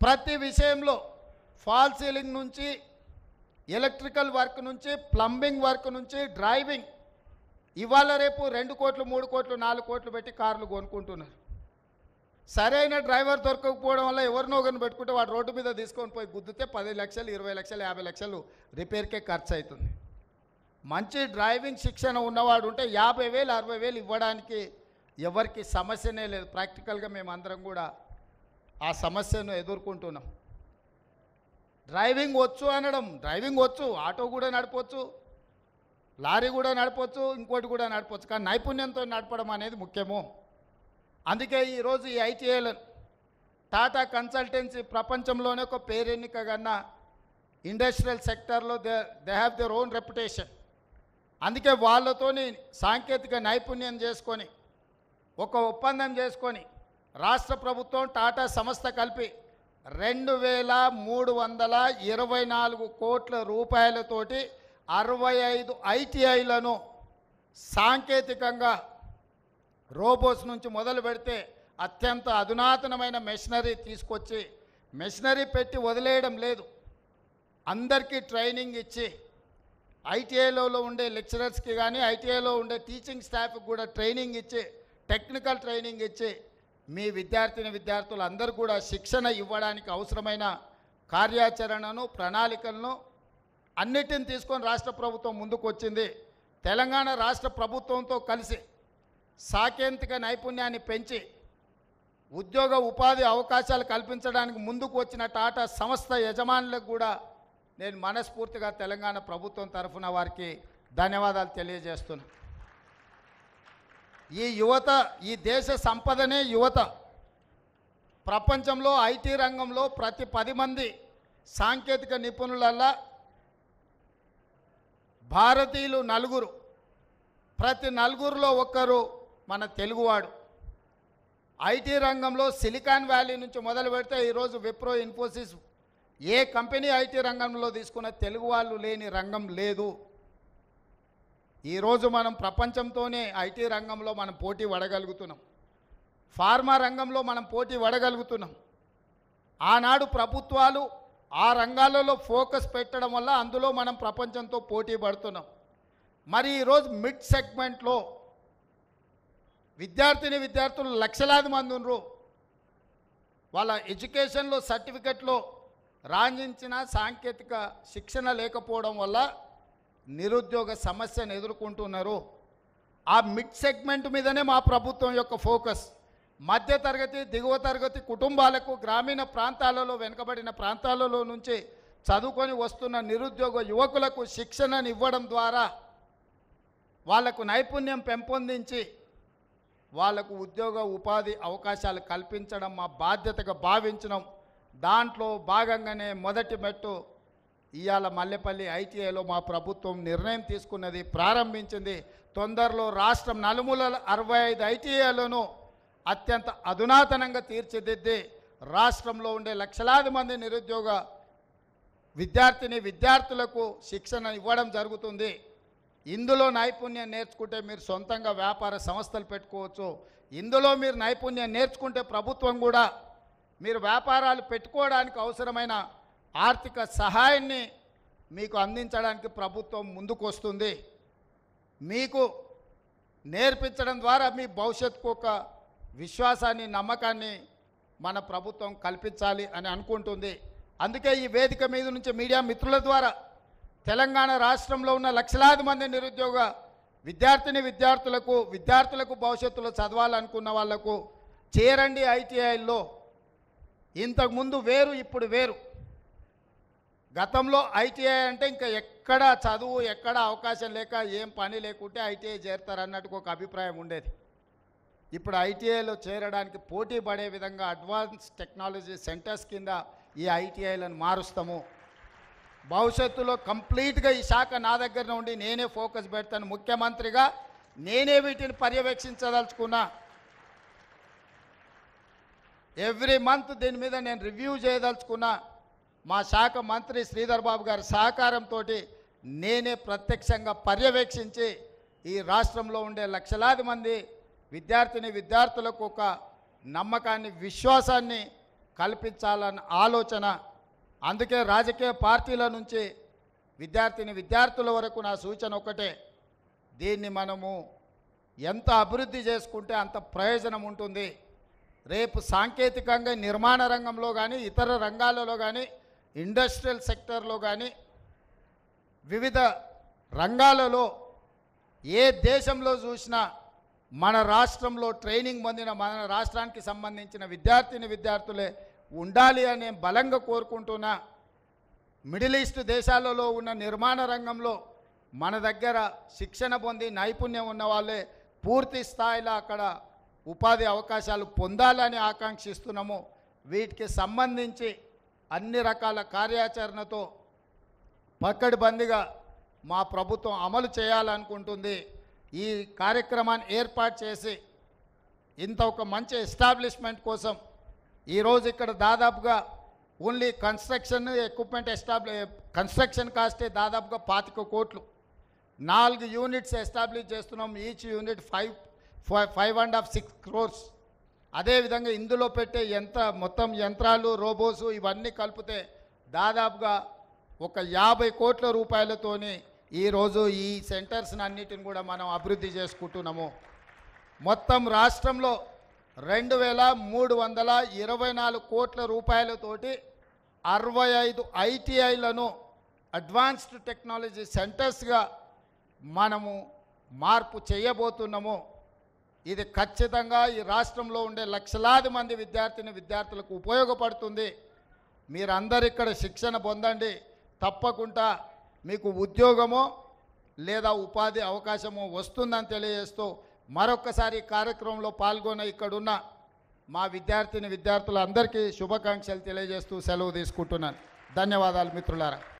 ప్రతి విషయంలో fall ceiling నుంచి ఎలక్ట్రికల్ వర్క్ నుంచి ప్లంబింగ్ వర్క్ నుంచి డ్రైవింగ్ ఇవాళ రేపు 2 కోట్లు 3 కోట్లు 4 కోట్లు పెట్టి కార్లు కొనుక్కుంటున్నారు. సరైన డ్రైవర్ దొరకకపోవడం వల్ల ఎవరినో ఒకరిని పెట్టుకుంటే వాడు రోడ్డు మీద తీసుకొని పోయి గుద్దితే 10 లక్షలు 20 లక్షలు 50 లక్షలు రిపేర్కే ఖర్చు అవుతుంది. మంచి డ్రైవింగ్ శిక్షణ ఉన్నవాడు ఉంటే 50,000 60,000 ఇవ్వడానికి ఎవరికి సమస్యనే లేదు. ప్రాక్టికల్గా మేమందరం కూడా ఆ సమస్యను ఎదుర్కొంటున్నాం. డ్రైవింగ్ వచ్చు అనడం, డ్రైవింగ్ వచ్చు, ఆటో కూడా నడపవచ్చు, లారీ కూడా నడపవచ్చు, ఇంకోటి కూడా నడపవచ్చు, కానీ నైపుణ్యంతో నడపడం అనేది ముఖ్యము. అందుకే ఈరోజు ఈ ఐటీఐలో టాటా కన్సల్టెన్సీ ప్రపంచంలోనే ఒక పేరెన్నిక కన్న ఇండస్ట్రియల్ సెక్టర్లో they have their own reputation. అందుకే వాళ్ళతోని సాంకేతిక నైపుణ్యం చేసుకొని ఒక ఒప్పందం చేసుకొని రాష్ట్ర ప్రభుత్వం టాటా సంస్థ కలిపి 2,324 కోట్ల రూపాయలతోటి 65 ఐటీఐలను సాంకేతికంగా రోబోస్ నుంచి మొదలు పెడితే అత్యంత అధునాతనమైన మెషినరీ తీసుకొచ్చి మెషినరీ పెట్టి వదిలేయడం లేదు, అందరికీ ట్రైనింగ్ ఇచ్చి ఐటీఐలో ఉండే లెక్చరర్స్కి కానీ ఐటీఐలో ఉండే టీచింగ్ స్టాఫ్కి కూడా ట్రైనింగ్ ఇచ్చి టెక్నికల్ ట్రైనింగ్ ఇచ్చి మీ విద్యార్థులు అందరూ కూడా శిక్షణ ఇవ్వడానికి అవసరమైన కార్యాచరణను ప్రణాళికలను అన్నిటిని తీసుకొని రాష్ట్ర ప్రభుత్వం ముందుకు వచ్చింది. తెలంగాణ రాష్ట్ర ప్రభుత్వంతో కలిసి సాంకేతిక నైపుణ్యాన్ని పెంచి ఉద్యోగ ఉపాధి అవకాశాలు కల్పించడానికి ముందుకు వచ్చిన టాటా సంస్థ యజమానులకు కూడా నేను మనస్ఫూర్తిగా తెలంగాణ ప్రభుత్వం తరఫున వారికి ధన్యవాదాలు తెలియజేస్తున్నాను. ఈ యువత, ఈ దేశ సంపదనే యువత. ప్రపంచంలో ఐటీ రంగంలో ప్రతి 10 మంది సాంకేతిక నిపుణులల్లా భారతీయులు 4, ప్రతి 4లో ఒక్కరు మన తెలుగువాడు. ఐటీ రంగంలో సిలికాన్ వ్యాలీ నుంచి మొదలు పెడితే ఈరోజు విప్రో, ఇన్ఫోసిస్, ఏ కంపెనీ ఐటీ రంగంలో తీసుకున్న తెలుగు వాళ్ళు లేని రంగం లేదు. ఈరోజు మనం ప్రపంచంతోనే ఐటీ రంగంలో మనం పోటీ పడగలుగుతున్నాం, ఫార్మా రంగంలో మనం పోటీ పడగలుగుతున్నాం. ఆనాడు ప్రభుత్వాలు ఆ రంగాలలో ఫోకస్ పెట్టడం వల్ల అందులో మనం ప్రపంచంతో పోటీ పడుతున్నాం. మరి ఈరోజు మిడ్ సెగ్మెంట్లో విద్యార్థులు లక్షలాది మంది ఉన్నారు. వాళ్ళ ఎడ్యుకేషన్లో సర్టిఫికెట్లో రాణించిన సాంకేతిక శిక్షణ లేకపోవడం వల్ల నిరుద్యోగ సమస్యను ఎదుర్కొంటున్నారు. ఆ మిడ్ సెగ్మెంట్ మీదనే మా ప్రభుత్వం యొక్క ఫోకస్. మధ్యతరగతి, దిగువ తరగతి కుటుంబాలకు గ్రామీణ ప్రాంతాలలో, వెనుకబడిన ప్రాంతాలలో నుంచి చదువుకొని వస్తున్న నిరుద్యోగ యువకులకు శిక్షణను ఇవ్వడం ద్వారా వాళ్లకు నైపుణ్యం పెంపొందించి వాళ్లకు ఉద్యోగ ఉపాధి అవకాశాలు కల్పించడం మా బాధ్యతగా భావించడం. దాంట్లో భాగంగానే మొదటి మెట్టు ఇవాళ మల్లెపల్లి ఐటీఐలో మా ప్రభుత్వం నిర్ణయం తీసుకున్నది, ప్రారంభించింది. తొందరలో రాష్ట్రం నలుమూలల 65 ఐటీఐలను అత్యంత అధునాతనంగా తీర్చిదిద్ది రాష్ట్రంలో ఉండే లక్షలాది మంది నిరుద్యోగ విద్యార్థులకు శిక్షణ ఇవ్వడం జరుగుతుంది. ఇందులో నైపుణ్యం నేర్చుకుంటే మీరు సొంతంగా వ్యాపార సంస్థలు పెట్టుకోవచ్చు. ఇందులో మీరు నైపుణ్యం నేర్చుకుంటే ప్రభుత్వం కూడా మీరు వ్యాపారాలు పెట్టుకోవడానికి అవసరమైన ఆర్థిక సహాయాన్ని మీకు అందించడానికి ప్రభుత్వం ముందుకు వస్తుంది. మీకు నేర్పించడం ద్వారా మీ భవిష్యత్తుకు ఒక విశ్వాసాన్ని, నమ్మకాన్ని మన ప్రభుత్వం కల్పించాలి అని అనుకుంటుంది. అందుకే ఈ వేదిక మీద నుంచి మీడియా మిత్రుల ద్వారా తెలంగాణ రాష్ట్రంలో ఉన్న లక్షలాది మంది నిరుద్యోగ విద్యార్థులకు భవిష్యత్తులో చదవాలనుకున్న వాళ్లకు చేరండి ఐటీఐల్లో. ఇంతకుముందు వేరు, ఇప్పుడు వేరు. గతంలో ఐటీఐ అంటే ఇంకా ఎక్కడ చదువు, ఎక్కడ అవకాశం లేక, ఏం పని లేకుంటే ఐటీఐ చేరతారన్నట్టుకు ఒక అభిప్రాయం ఉండేది. ఇప్పుడు ఐటీఐలో చేరడానికి పోటీ పడే విధంగా అడ్వాన్స్ టెక్నాలజీ సెంటర్స్ కింద ఈ ఐటీఐలను మారుస్తాము. భవిష్యత్తులో కంప్లీట్గా ఈ శాఖ నా దగ్గర నుండి నేనే ఫోకస్ పెడతాను. ముఖ్యమంత్రిగా నేనే వీటిని పర్యవేక్షించదలుచుకున్నా. ఎవ్రీ మంత్ దీని మీద నేను రివ్యూ చేయదలుచుకున్నా. మా శాఖ మంత్రి శ్రీధర్ బాబు గారి సహకారంతో నేనే ప్రత్యక్షంగా పర్యవేక్షించి ఈ రాష్ట్రంలో ఉండే లక్షలాది మంది విద్యార్థులకు ఒక నమ్మకాన్ని, విశ్వాసాన్ని కల్పించాలన్న ఆలోచన. అందుకే రాజకీయ పార్టీల నుంచి విద్యార్థుల వరకు నా సూచన ఒకటే, దీన్ని మనము ఎంత అభివృద్ధి చేసుకుంటే అంత ప్రయోజనం ఉంటుంది. రేపు సాంకేతికంగా నిర్మాణ రంగంలో కానీ ఇతర రంగాలలో కానీ ఇండస్ట్రియల్ సెక్టర్లో కానీ వివిధ రంగాలలో ఏ దేశంలో చూసినా మన రాష్ట్రంలో ట్రైనింగ్ పొందిన మన రాష్ట్రానికి సంబంధించిన విద్యార్థులే ఉండాలి అనే బలంగా కోరుకుంటున్నా. మిడిల్ ఈస్ట్ దేశాలలో ఉన్న నిర్మాణ రంగంలో మన దగ్గర శిక్షణ పొంది నైపుణ్యం ఉన్న వాళ్ళే పూర్తి స్థాయిలో అక్కడ ఉపాధి అవకాశాలు పొందాలని ఆకాంక్షిస్తున్నాము. వీటికి సంబంధించి అన్ని రకాల కార్యాచరణతో పకడ్బందీగా మా ప్రభుత్వం అమలు చేయాలనుకుంటుంది. ఈ కార్యక్రమాన్ని ఏర్పాటు చేసి ఇంత ఒక మంచి ఎస్టాబ్లిష్మెంట్ కోసం ఈరోజు ఇక్కడ దాదాపుగా ఓన్లీ కన్స్ట్రక్షన్ ఎక్విప్మెంట్ కన్స్ట్రక్షన్ కాస్టే దాదాపుగా 25 కోట్లు. 4 యూనిట్స్ ఎస్టాబ్లిష్ చేస్తున్నాం. Each unit 5.5-6 crores. అదేవిధంగా ఇందులో పెట్టే మొత్తం యంత్రాలు, రోబోసు ఇవన్నీ కలిపితే దాదాపుగా ఒక 50 కోట్ల రూపాయలతోని ఈరోజు ఈ సెంటర్స్ని అన్నిటిని కూడా మనం అభివృద్ధి చేసుకుంటున్నాము. మొత్తం రాష్ట్రంలో 2,324 కోట్ల రూపాయలతోటి 65 ఐటీఐలను అడ్వాన్స్డ్ టెక్నాలజీ సెంటర్స్గా మనము మార్పు చేయబోతున్నాము. ఇది ఖచ్చితంగా ఈ రాష్ట్రంలో ఉండే లక్షలాది మంది విద్యార్థులకు ఉపయోగపడుతుంది. మీరందరూ ఇక్కడ శిక్షణ పొందండి. తప్పకుండా మీకు ఉద్యోగమో లేదా ఉపాధి అవకాశమో వస్తుందని తెలియజేస్తూ మరొక్కసారి కార్యక్రమంలో పాల్గొన్న ఇక్కడున్న మా విద్యార్థులందరికీ శుభాకాంక్షలు తెలియజేస్తూ సెలవు తీసుకుంటున్నాను. ధన్యవాదాలు మిత్రులారా.